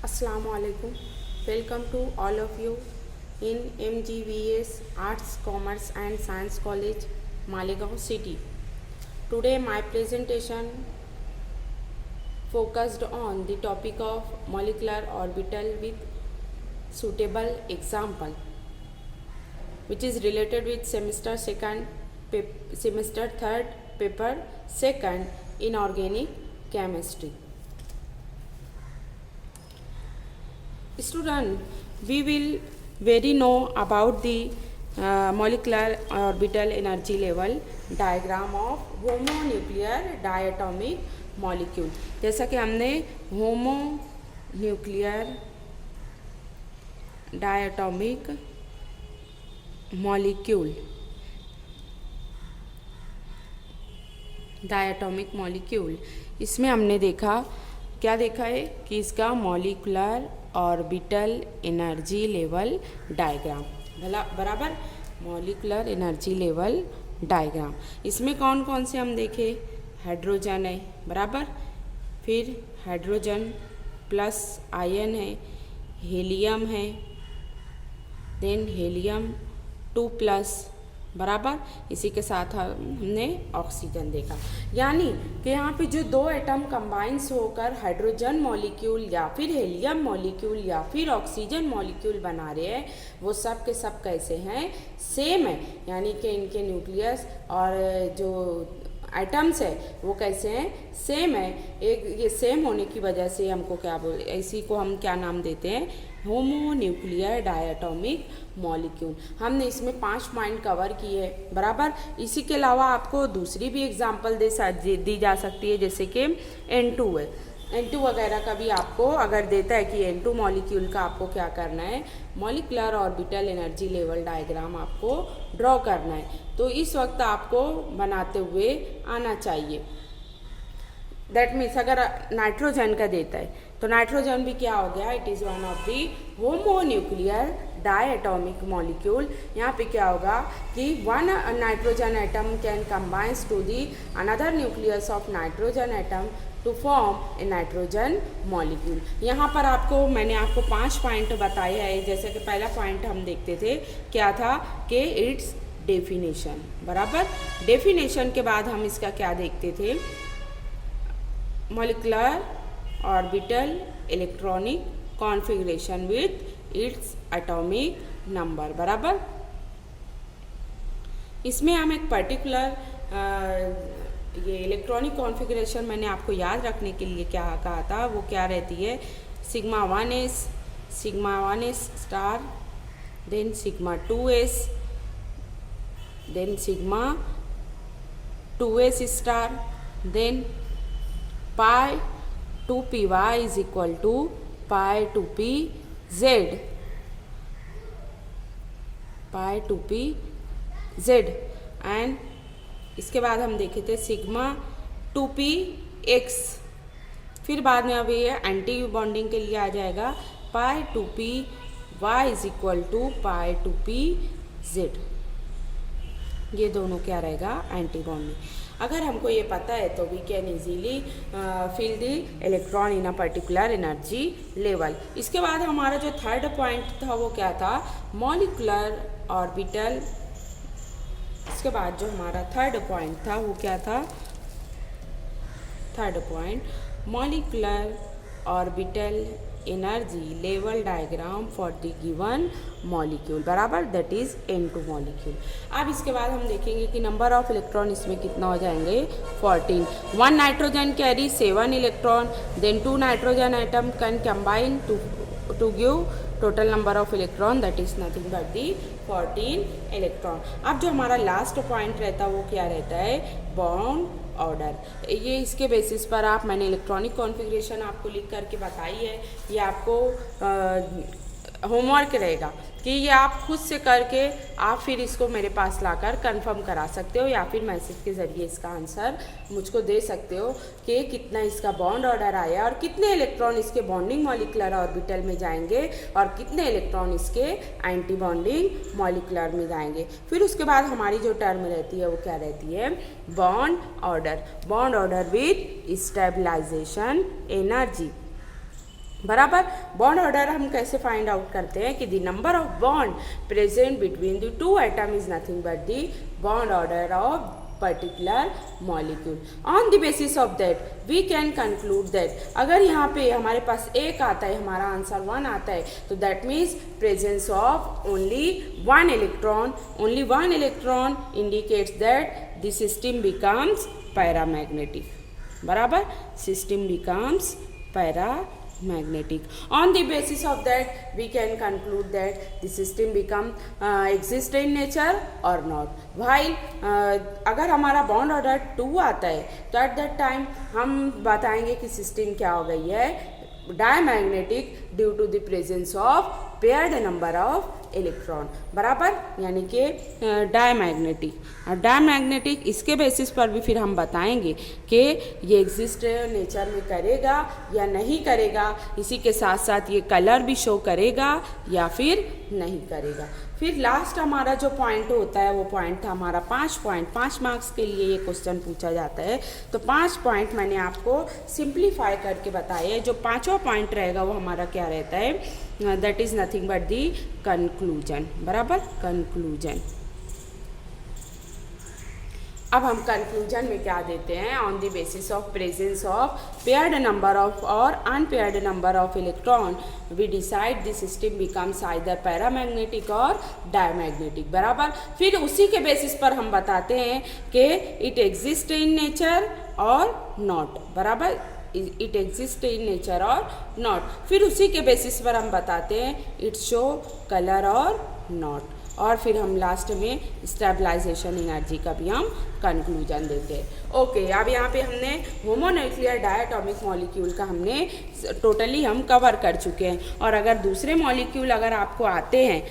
Assalamu alaikum. Welcome to all of you in MGVS Arts, Commerce and Science College, Malegaon City. Today my presentation focused on the topic of molecular orbital with suitable example, which is related with semester third paper second inorganic chemistry. Student, we will very know about the molecular orbital energy level diagram of homonuclear diatomic molecule. जैसा कि हमने homonuclear diatomic molecule इसमें हमने देखा क्या देखा है कि इसका molecular orbital energy level diagram बराबर मॉलिक्यूलर एनर्जी लेवल डायग्राम। इसमें कौन कौन से हम देखे, हाइड्रोजन है बराबर, फिर हाइड्रोजन प्लस आयन है, हीलियम है, देन हीलियम 2+ बराबर, इसी के साथ हमने ऑक्सीजन देखा। यानी कि यहाँ पे जो दो एटम कंबाइंस होकर हाइड्रोजन मॉलिक्यूल या फिर हीलियम मॉलिक्यूल या फिर ऑक्सीजन मॉलिक्यूल बना रहे हैं वो सब के सब कैसे हैं, सेम है। यानी कि इनके न्यूक्लियस और जो एटम्स है वो कैसे हैं, सेम है। एक ये सेम होने की वजह से हमको क्या इसी को हम क्या नाम देते हैं, होमोन्यूक्लियर डायटोमिक मॉलिक्यूल। हमने इसमें 5 पॉइंट कवर किए बराबर। इसी के अलावा आपको दूसरी भी एग्जांपल दी जा सकती है, जैसे कि N2 है, N2 वगैरह का भी आपको अगर देता है कि N2 मॉलिक्यूल का आपको क्या करना है, molecular orbital energy level diagram आपको ड्रॉ करना है, तो इस वक्त आपको बनाते हुए आना चाहिए। दैट मीन्स अगर नाइट्रोजन का देता है तो नाइट्रोजन भी क्या हो गया, it is one of the homonuclear diatomic molecule. यहाँ पे क्या होगा कि one nitrogen atom can combines to the another nucleus of nitrogen atom to form a nitrogen molecule. यहाँ पर मैंने आपको 5 पॉइंट बताए हैं। जैसे कि पहला पॉइंट हम देखते थे क्या था कि इट्स डेफिनेशन बराबर। डेफिनेशन के बाद हम इसका क्या देखते थे, molecular orbital electronic configuration with its atomic number बराबर। इसमें हम एक पर्टिकुलर ये इलेक्ट्रॉनिक कॉन्फ़िगरेशन मैंने आपको याद रखने के लिए क्या कहा था, वो क्या रहती है, sigma 1s star, then sigma 2s, then sigma 2s star, then pi 2py is equal to pi 2pz, and इसके बाद हम देखे थे सिग्मा 2px, फिर बाद में अब ये एंटी बॉन्डिंग के लिए आ जाएगा पाई 2py is equal to pi 2pz। ये दोनों क्या रहेगा, एंटी बॉन्डिंग। अगर हमको ये पता है तो we can easily fill the electron in a particular energy level. इसके बाद हमारा जो थर्ड पॉइंट था वो क्या था, मॉलिक्यूलर ऑर्बिटल। इसके बाद जो हमारा थर्ड पॉइंट था वो क्या था, third point molecular orbital energy level diagram for the given molecule बराबर, दैट इज N2 मॉलिक्यूल। अब इसके बाद हम देखेंगे कि नंबर ऑफ इलेक्ट्रॉन इसमें कितना हो जाएंगे, 14। 1 nitrogen carry 7 electron, then 2 nitrogen atom can combine to give total number of electron, that is nothing but the 14 electron. अब जो हमारा लास्ट पॉइंट रहता है वो क्या रहता है, बॉन्ड ऑर्डर। ये इसके बेसिस पर मैंने इलेक्ट्रॉनिक कॉन्फ़िगरेशन आपको लिख करके बताई है। ये आपको होमवर्क रहेगा कि ये आप खुद से करके आप फिर इसको मेरे पास लाकर कंफर्म करा सकते हो या फिर मैसेज के ज़रिए इसका आंसर मुझको दे सकते हो कि कितना इसका बॉन्ड ऑर्डर आया और कितने इलेक्ट्रॉन इसके बॉन्डिंग मॉलिक्यूलर ऑर्बिटल में जाएंगे और कितने इलेक्ट्रॉन इसके एंटी बॉन्डिंग मॉलिक्यूलर में जाएंगे। फिर उसके बाद हमारी जो टर्म रहती है वो क्या रहती है, bond order with stabilization energy. बराबर। बॉन्ड ऑर्डर हम कैसे फाइंड आउट करते हैं कि the number of bond present between the two atom is nothing but the bond order of particular molecule. On the basis of that we can conclude that, अगर यहाँ पे हमारे पास एक आता है, हमारा आंसर 1 आता है, तो that means presence of only one electron indicates that the system becomes paramagnetic. बराबर, system becomes paramagnetic. On the basis of that we can conclude that the system become exist in nature or not. while अगर हमारा bond order 2 आता है तो at that time हम बताएंगे कि system क्या हो गई है, diamagnetic due to the presence of paired number of electron. बराबर, यानी कि डायमैग्नेटिक। और डायमैग्नेटिक इसके बेसिस पर भी फिर हम बताएंगे कि ये एग्जिस्ट नेचर में करेगा या नहीं करेगा, इसी के साथ साथ ये कलर भी शो करेगा या फिर नहीं करेगा। फिर लास्ट हमारा जो पॉइंट होता है वो पॉइंट था हमारा 5 पॉइंट। 5 मार्क्स के लिए ये क्वेश्चन पूछा जाता है, तो 5 पॉइंट मैंने आपको सिंप्लीफाई करके बताया है। जो 5वां पॉइंट रहेगा वो हमारा क्या रहता है, that is nothing but the conclusion. बराबर, कंक्लूजन। अब हम कंक्लूजन में क्या देते हैं, on the basis of presence of paired number of और unpaired number of electron we decide the system becomes either paramagnetic और डायमैग्नेटिक। बराबर, फिर उसी के बेसिस पर हम बताते हैं कि इट एग्जिस्ट इन नेचर और नॉट। बराबर, इट एग्जिस्ट इन नेचर और नॉट। फिर उसी के बेसिस पर हम बताते हैं इट शो कलर और नॉट। और फिर हम लास्ट में स्टेबलाइजेशन एनर्जी का भी हम कंक्लूजन देते हैं। ओके, अब यहाँ पे हमने होमोन्यूक्लियर डायटॉमिक मॉलिक्यूल का हमने टोटली हम कवर कर चुके हैं। और अगर दूसरे मॉलिक्यूल अगर आपको आते हैं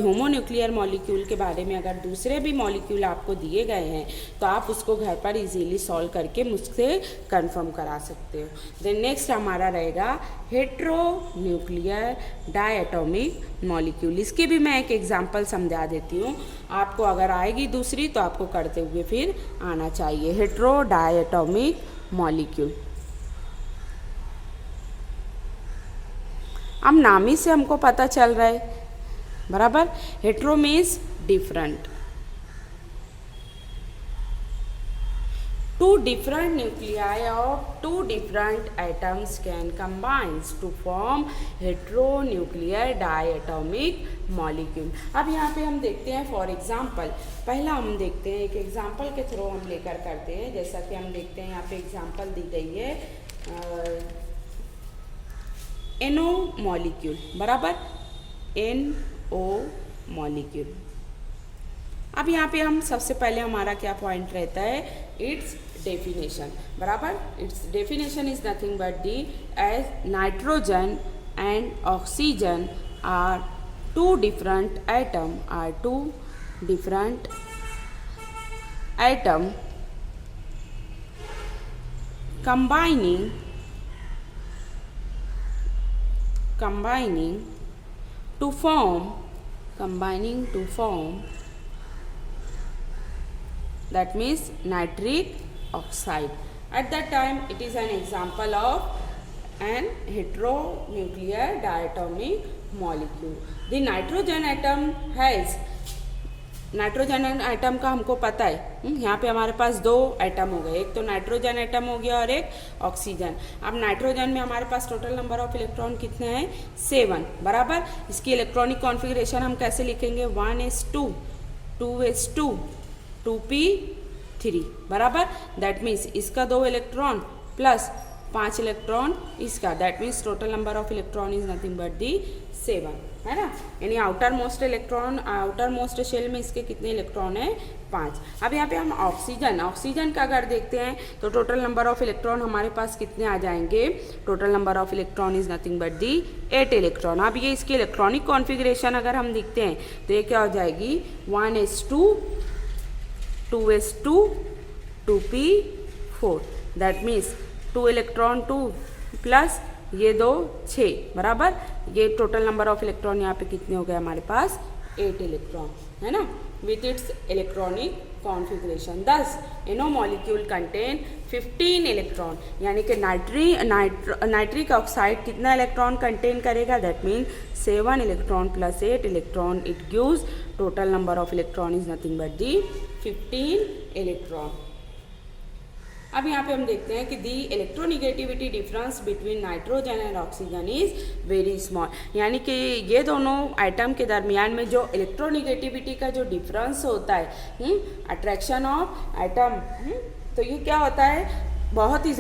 होमोन्यूक्लियर मॉलिक्यूल के बारे में अगर दूसरे भी मॉलिक्यूल आपको दिए गए हैं तो आप उसको घर पर इजीली सॉल्व करके मुझसे कंफर्म करा सकते हो। देन नेक्स्ट हमारा रहेगा हेट्रोन्यूक्लियर डायटॉमिक मॉलिक्यूल। इसकी भी मैं एक एग्जांपल समझा देती हूँ, आपको अगर आएगी दूसरी तो आपको करते हुए फिर आना चाहिए। हेट्रोडायटॉमिक मॉलिक्यूल, अब नाम ही से हमको पता चल रहा है। बराबर, hetero means different. Two different nuclei of two different atoms can combine to form heteronuclear diatomic molecule। अब यहाँ पे हम देखते हैं फॉर एग्जाम्पल, पहला हम देखते हैं एक एग्जाम्पल के थ्रू हम लेकर करते हैं। जैसा कि हम देखते हैं यहाँ पे एग्जाम्पल दी गई है NO मॉलिक्यूल। बराबर, NO मॉलिक्यूल। अब यहाँ पे हम सबसे पहले हमारा क्या पॉइंट रहता है, इट्स डेफिनेशन। बराबर, its definition is nothing but the as nitrogen and oxygen are two different atom combining to form that means nitric oxide. At that time it is an example of an heteronuclear diatomic molecule. The nitrogen atom has, nitrogen atom का हमको पता है, यहाँ पे हमारे पास 2 atom हो गए, एक तो नाइट्रोजन एटम हो गया और एक ऑक्सीजन। अब नाइट्रोजन में हमारे पास टोटल नंबर ऑफ इलेक्ट्रॉन कितने हैं, 7। बराबर, इसकी इलेक्ट्रॉनिक कॉन्फ़िगरेशन हम कैसे लिखेंगे, 1s2 2s2 2p3। बराबर, दैट मीन्स इसका 2 इलेक्ट्रॉन प्लस 5 इलेक्ट्रॉन इसका, that means total number of electron is nothing but दी 7, है ना। यानी आउटर मोस्ट शेल में इसके कितने इलेक्ट्रॉन है, 5। अब यहाँ पे हम ऑक्सीजन का अगर देखते हैं तो टोटल नंबर ऑफ इलेक्ट्रॉन हमारे पास कितने आ जाएंगे, total number of electron is nothing but the 8 electron. अब ये इसकी इलेक्ट्रॉनिक कॉन्फ़िगरेशन अगर हम देखते हैं तो ये क्या हो जाएगी, 1s2 2s2 2p4, that means 2 electron 2 plus ये 2 6। बराबर, ये टोटल नंबर ऑफ इलेक्ट्रॉन यहाँ पे कितने हो गए हमारे पास, 8 इलेक्ट्रॉन, है ना। with its electronic configuration. Thus, molecule contain 15 electron, यानी कि नाइट्रिक ऑक्साइड कितना इलेक्ट्रॉन कंटेन करेगा? That mean 7 electron plus 8 electron, it gives total number of electron is nothing but the 15 electron. अब यहाँ पे हम देखते हैं कि the electronegativity difference between nitrogen and oxygen is very small, यानी कि ये दोनों आइटम के दरमियान में जो इलेक्ट्रोनिगेटिविटी का जो डिफरेंस होता है, अट्रैक्शन ऑफ एटम, तो ये क्या होता है? बहुत ही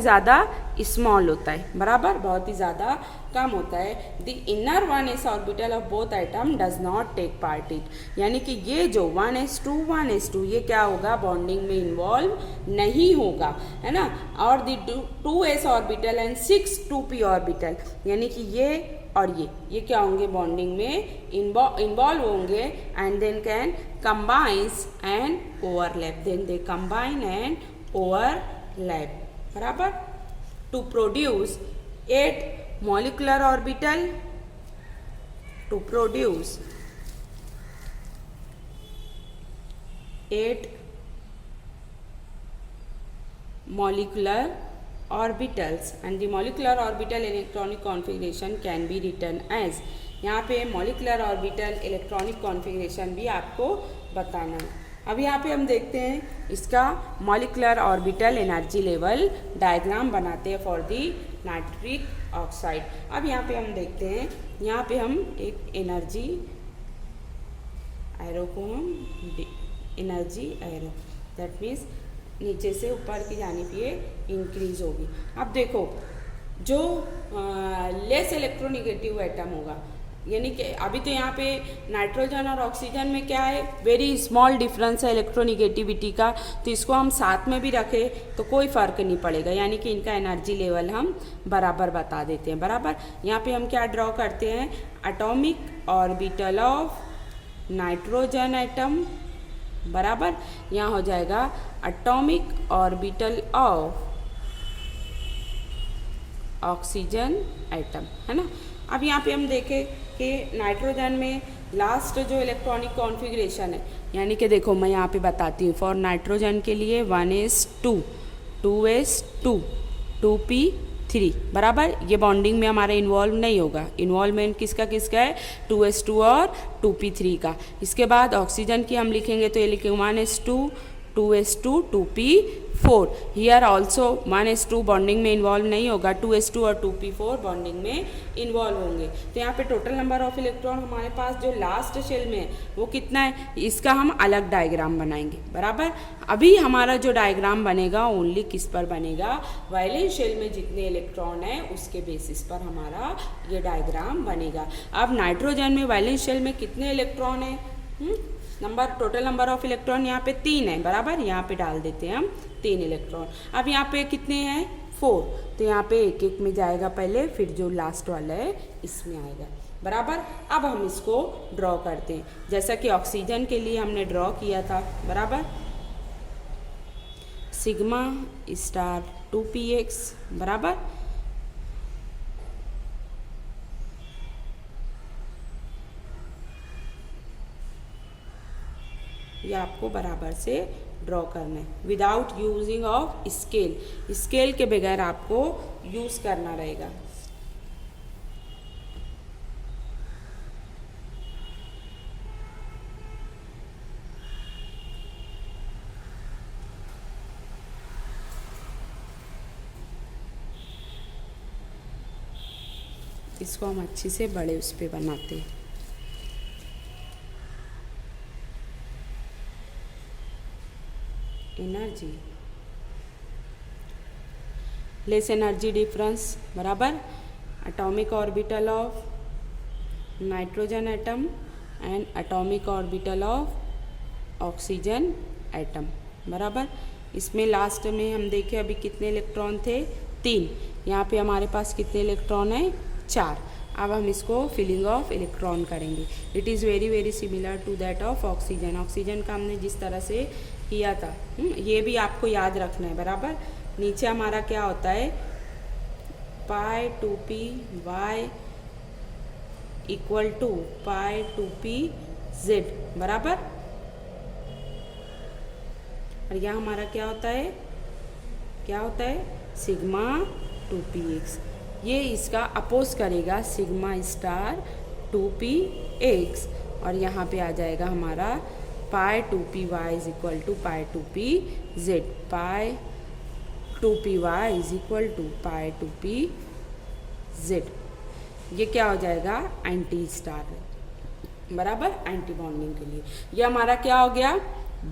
ज़्यादा स्मॉल होता है, बराबर, बहुत ही ज़्यादा कम होता है. The inner 1s orbital of both atom does not take part it, यानी कि ये जो 1s2 ये क्या होगा? बॉन्डिंग में इन्वॉल्व नहीं होगा, है ना. और the 2s orbital and 6 2p orbital, यानी कि ये और ये क्या होंगे? बॉन्डिंग में इन्वॉल्व होंगे and then can combines and overlap, then they combine and overlap, बराबर, to produce 8 molecular orbital, to produce 8 molecular orbitals and the molecular orbital electronic configuration can be written as, यहाँ पे molecular orbital electronic configuration भी आपको बताना है. अब यहाँ पे हम देखते हैं इसका molecular orbital energy level diagram बनाते हैं for the नाइट्रिक ऑक्साइड. अब यहाँ पे हम देखते हैं, यहाँ पे हम एक एनर्जी एरो को हम एनर्जी एरो, दैट मीन्स नीचे से ऊपर की जानिब ये इंक्रीज होगी. अब देखो जो लेस इलेक्ट्रोनिगेटिव एटम होगा, यानी कि अभी तो यहाँ पे नाइट्रोजन और ऑक्सीजन में क्या है? वेरी स्मॉल डिफरेंस है इलेक्ट्रोनिगेटिविटी का, तो इसको हम साथ में भी रखें तो कोई फ़र्क नहीं पड़ेगा, यानी कि इनका एनर्जी लेवल हम बराबर बता देते हैं, बराबर. यहाँ पे हम क्या ड्रॉ करते हैं? Atomic orbital of nitrogen atom, बराबर. यहाँ हो जाएगा atomic orbital of oxygen atom, है ना. अब यहाँ पे हम देखें कि नाइट्रोजन में लास्ट जो इलेक्ट्रॉनिक कॉन्फ़िगरेशन है, यानी कि देखो मैं यहाँ पे बताती हूँ. फॉर नाइट्रोजन के लिए 1s2 2s2 2p3, बराबर. ये बॉन्डिंग में हमारा इन्वॉल्व नहीं होगा. इन्वॉल्वमेंट किसका है? 2s2 और 2p3 का. इसके बाद ऑक्सीजन की हम लिखेंगे तो ये लिखेंगे 1s2 2s2 2p4. Here also 1s2 bonding में इन्वॉल्व नहीं होगा, 2s2 और 2p4 बॉन्डिंग में इन्वॉल्व होंगे. तो यहाँ पे टोटल नंबर ऑफ इलेक्ट्रॉन हमारे पास जो लास्ट शेल में है वो कितना है? इसका हम अलग डायग्राम बनाएंगे, बराबर. अभी हमारा जो डायग्राम बनेगा ओनली किस पर बनेगा? वैलेंस शेल में जितने इलेक्ट्रॉन है उसके बेसिस पर हमारा ये डायग्राम बनेगा. अब नाइट्रोजन में वैलेंस शेल में कितने इलेक्ट्रॉन है? टोटल नंबर ऑफ इलेक्ट्रॉन यहाँ पे 3 है, बराबर. यहाँ पे डाल देते हैं हम 3 इलेक्ट्रॉन. अब यहाँ पे कितने हैं? 4. तो यहाँ पे एक एक में जाएगा पहले, फिर जो लास्ट वाला है इसमें आएगा, बराबर. अब हम इसको ड्रॉ करते हैं जैसा कि ऑक्सीजन के लिए हमने ड्रॉ किया था, बराबर. सिग्मा स्टार 2px, बराबर. ये आपको बराबर से ड्रॉ करना है without using of scale. Scale के बगैर आपको यूज़ करना रहेगा. इसको हम अच्छी से बड़े उस पर बनाते हैं. एनर्जी लेस एनर्जी डिफरेंस, बराबर. Atomic orbital of nitrogen atom and atomic orbital of oxygen atom, बराबर. इसमें लास्ट में हम देखें अभी कितने इलेक्ट्रॉन थे? 3. यहाँ पे हमारे पास कितने इलेक्ट्रॉन हैं? 4. अब हम इसको फिलिंग ऑफ इलेक्ट्रॉन करेंगे. It is very similar to that of oxygen. Oxygen का हमने जिस तरह से किया था, ये भी आपको याद रखना है, बराबर. नीचे हमारा क्या होता है? Pi 2p y equal to pi 2p Z बराबर। और यह हमारा क्या होता है, क्या होता है, सिग्मा 2px। ये इसका अपोज करेगा सिग्मा स्टार 2px, और यहाँ पे आ जाएगा हमारा pi 2py is equal to pi 2pz, pi 2py is equal to pi 2pz। ये क्या हो जाएगा, एंटी स्टार बराबर, एंटी बॉन्डिंग के लिए। ये हमारा क्या हो गया,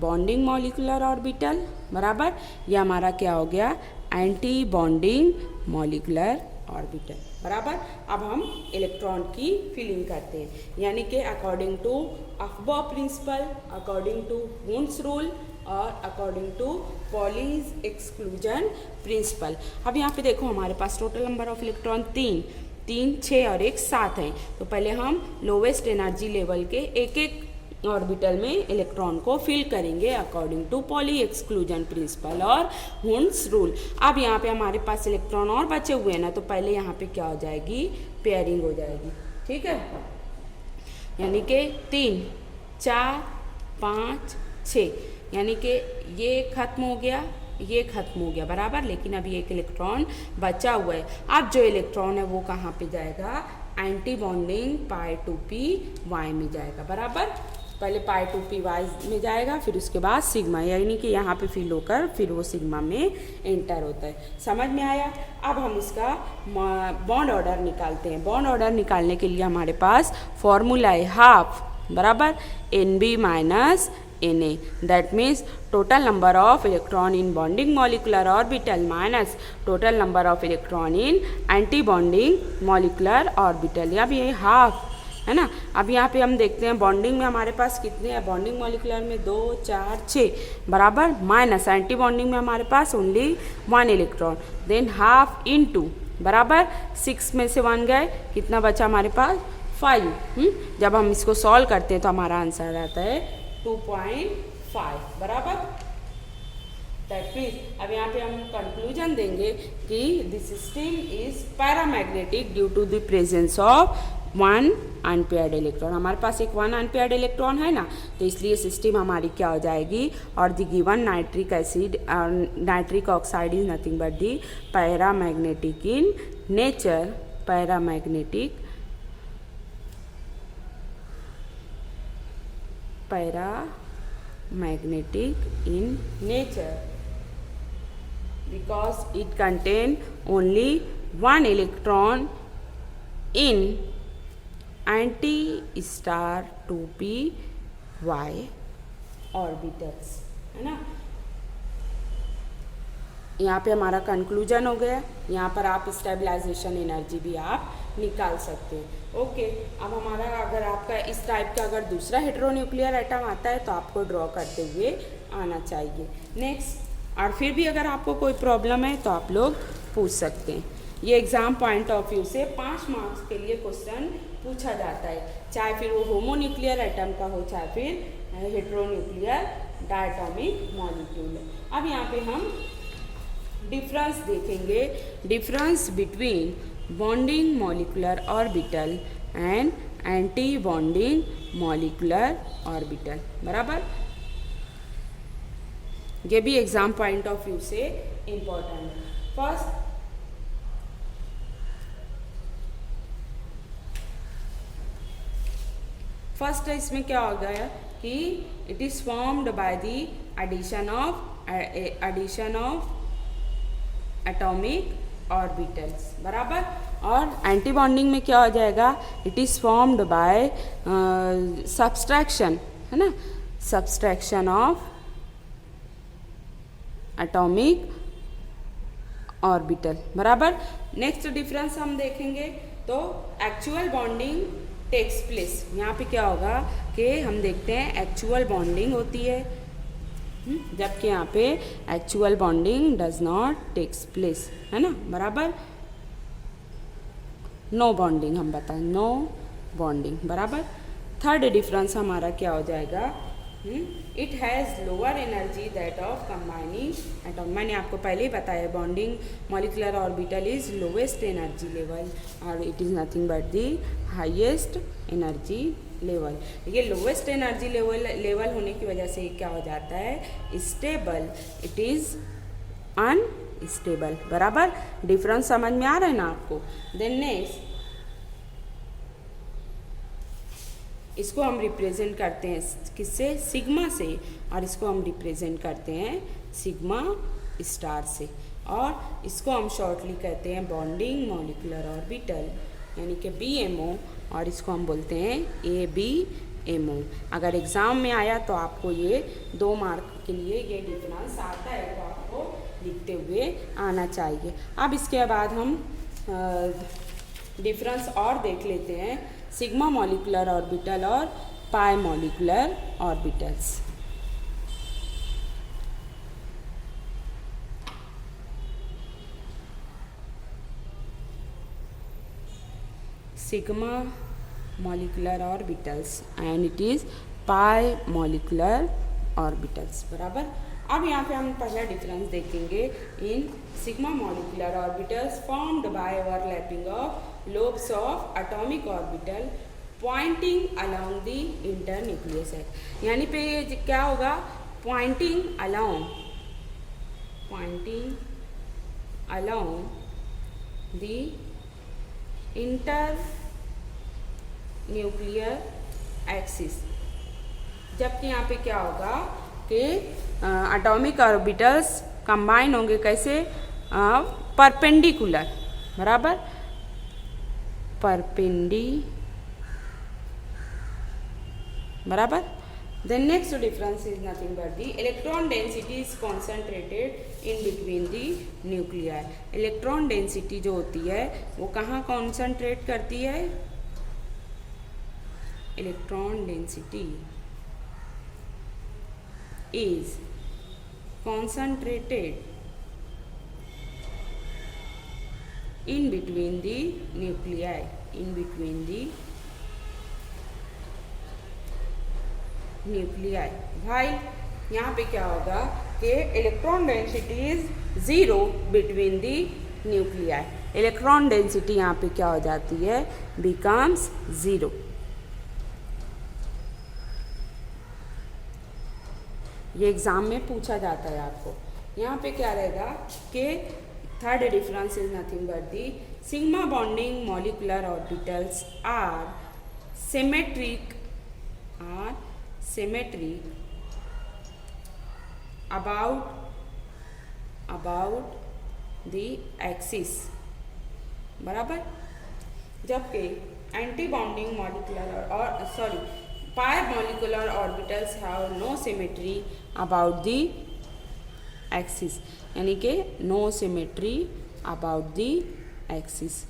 बॉन्डिंग मॉलिक्यूलर ऑर्बिटल बराबर। ये हमारा क्या हो गया, एंटी बॉन्डिंग मॉलिक्यूलर ऑर्बिटल बराबर। अब हम इलेक्ट्रॉन की फिलिंग करते हैं, यानी कि according to aufbau principle, according to Hund's rule और according to Pauli's exclusion principle. अब यहाँ पे देखो हमारे पास टोटल नंबर ऑफ इलेक्ट्रॉन 3, 6 और 1 7 हैं। तो पहले हम लोवेस्ट एनर्जी लेवल के एक एक ऑर्बिटल में इलेक्ट्रॉन को फिल करेंगे according to Pauli exclusion principle और वुंड्स रूल। अब यहाँ पे हमारे पास इलेक्ट्रॉन और बचे हुए हैं ना, तो पहले यहाँ पे क्या हो जाएगी, पेयरिंग हो जाएगी, ठीक है। यानी कि 3, 4, 5, 6, यानी कि ये खत्म हो गया, ये खत्म हो गया बराबर, लेकिन अभी एक इलेक्ट्रॉन बचा हुआ है। अब जो इलेक्ट्रॉन है वो कहाँ पे जाएगा, एंटी बॉन्डिंग पाई 2py में जाएगा बराबर। पहले पाई 2py में जाएगा, फिर उसके बाद सिग्मा, यानी कि यहाँ पे फिल होकर फिर वो सिग्मा में एंटर होता है। समझ में आया। अब हम इसका बॉन्ड ऑर्डर निकालते हैं। बॉन्ड ऑर्डर निकालने के लिए हमारे पास फॉर्मूला है हाफ बराबर NB minus Na, that means total number of electron in bonding molecular orbital minus total number of electron in anti-bonding molecular orbital। अब ये हाफ है ना। अब यहाँ पे हम देखते हैं बॉन्डिंग में हमारे पास कितने हैं, बॉन्डिंग मॉलिक्यूलर में 2, 4, 6 बराबर, माइनस एंटी बॉन्डिंग में हमारे पास only 1 electron, then half into बराबर 6 में से 1 गए, कितना बचा हमारे पास 5। जब हम इसको सॉल्व करते हैं तो हमारा आंसर आता है 2.5 बराबर। दैट मीन्स अब यहाँ पे हम कंक्लूजन देंगे कि this system is paramagnetic due to the presence of 1 unpaired electron. हमारे पास एक 1 अनपेयर्ड इलेक्ट्रॉन है ना, तो इसलिए सिस्टम हमारी क्या हो जाएगी, और the given nitric acid nitric oxide is nothing but the paramagnetic in nature, paramagnetic in nature because it contain only 1 electron in anti-star 2py orbitals, है ना। यहाँ पे हमारा कंक्लूजन हो गया। यहाँ पर आप स्टेबलाइजेशन एनर्जी भी आप निकाल सकते हैं। ओके, अब हमारा अगर आपका इस टाइप का अगर दूसरा हेटेरोन्यूक्लियर एटम आता है तो आपको ड्रॉ करते हुए आना चाहिए। नेक्स्ट, और फिर भी अगर आपको कोई प्रॉब्लम है तो आप लोग पूछ सकते हैं। ये एग्ज़ाम पॉइंट ऑफ व्यू से 5 मार्क्स के लिए क्वेश्चन पूछा जाता है, चाहे फिर वो होमोन्यूक्लियर एटम का हो, चाहे फिर हेटेरोन्यूक्लियर डायटोमिक मॉलिक्यूल। अब यहाँ पे हम डिफरेंस देखेंगे, difference between bonding molecular orbital and anti bonding molecular orbital बराबर। ये भी एग्जाम पॉइंट ऑफ व्यू से इंपॉर्टेंट है। फर्स्ट इसमें क्या हो गया कि it is formed by the addition of atomic orbitals बराबर। और एंटी बॉन्डिंग में क्या हो जाएगा, it is formed by subtraction, है ना, सब्सट्रैक्शन ऑफ एटॉमिक ऑर्बिटल बराबर। नेक्स्ट डिफरेंस हम देखेंगे तो एक्चुअल बॉन्डिंग टेक्स प्लेस। यहाँ पे क्या होगा कि हम देखते हैं एक्चुअल बॉन्डिंग होती है, जबकि यहाँ पे actual bonding does not takes place, है ना बराबर। नो बॉन्डिंग हम बताएं, नो बॉन्डिंग बराबर। थर्ड डिफरेंस हमारा क्या हो जाएगा, it has lower energy that of combining atom. मैंने आपको पहले ही बताया bonding molecular orbital is lowest energy level और it is nothing but the highest energy level. ये लोवेस्ट एनर्जी लेवल होने की वजह से क्या हो जाता है, स्टेबल, इट इज़ अनस्टेबल। बराबर, डिफरेंस समझ में आ रहा है ना आपको। देन नेक्स्ट, इसको हम रिप्रेजेंट करते हैं किससे, सिग्मा से, और इसको हम रिप्रेजेंट करते हैं सिग्मा स्टार से, और इसको हम शॉर्टली कहते हैं बॉन्डिंग मॉलिक्यूलर ऑर्बिटल, यानी कि BMO, और इसको हम बोलते हैं ABMO। अगर एग्ज़ाम में आया तो आपको ये 2 मार्क के लिए ये डिफरेंस आता है, तो आपको लिखते हुए आना चाहिए। अब इसके बाद हम डिफरेंस और देख लेते हैं, सिग्मा मॉलिक्यूलर ऑर्बिटल और pi molecular orbitals. Sigma molecular orbitals and it is pi molecular orbitals। बराबर। अब यहाँ पे हम पहला डिफरेंस देखेंगे इन sigma molecular orbitals formed by overlapping of lobes of atomic orbital pointing along the internucleus है। यानी पे क्या होगा, pointing along the internuclear axis. जबकि यहाँ पे क्या होगा कि एटॉमिक ऑर्बिटल्स कंबाइन होंगे कैसे, परपेंडिकुलर। बराबर, बराबर। The next difference is nothing but the electron density is concentrated in between the nuclei। Electron density जो होती है वो कहाँ कॉन्सेंट्रेट करती है, electron density is concentrated in between the nuclei, भाई यहाँ पे क्या होगा कि electron density is 0 between the nuclei. Electron density यहाँ पे क्या हो जाती है, बिकम्स 0। ये एग्जाम में पूछा जाता है आपको। यहाँ पे क्या रहेगा कि third difference is nothing but the sigma bonding molecular orbitals are symmetric about the axis। बराबर। जबकि anti bonding molecular pi molecular orbitals have no symmetry about the axis, यानी कि no symmetry about the axis।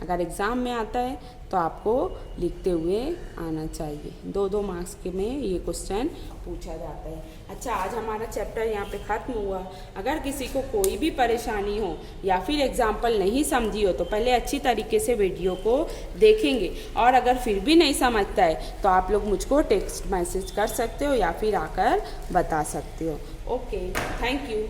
अगर exam में आता है तो आपको लिखते हुए आना चाहिए। 2 मार्क्स के में ये क्वेश्चन पूछा जाता है। अच्छा, आज हमारा चैप्टर यहाँ पे ख़त्म हुआ। अगर किसी को कोई भी परेशानी हो या फिर एग्जाम्पल नहीं समझी हो तो पहले अच्छी तरीके से वीडियो को देखेंगे, और अगर फिर भी नहीं समझता है तो आप लोग मुझको टेक्स्ट मैसेज कर सकते हो या फिर आकर बता सकते हो। Okay, thank you.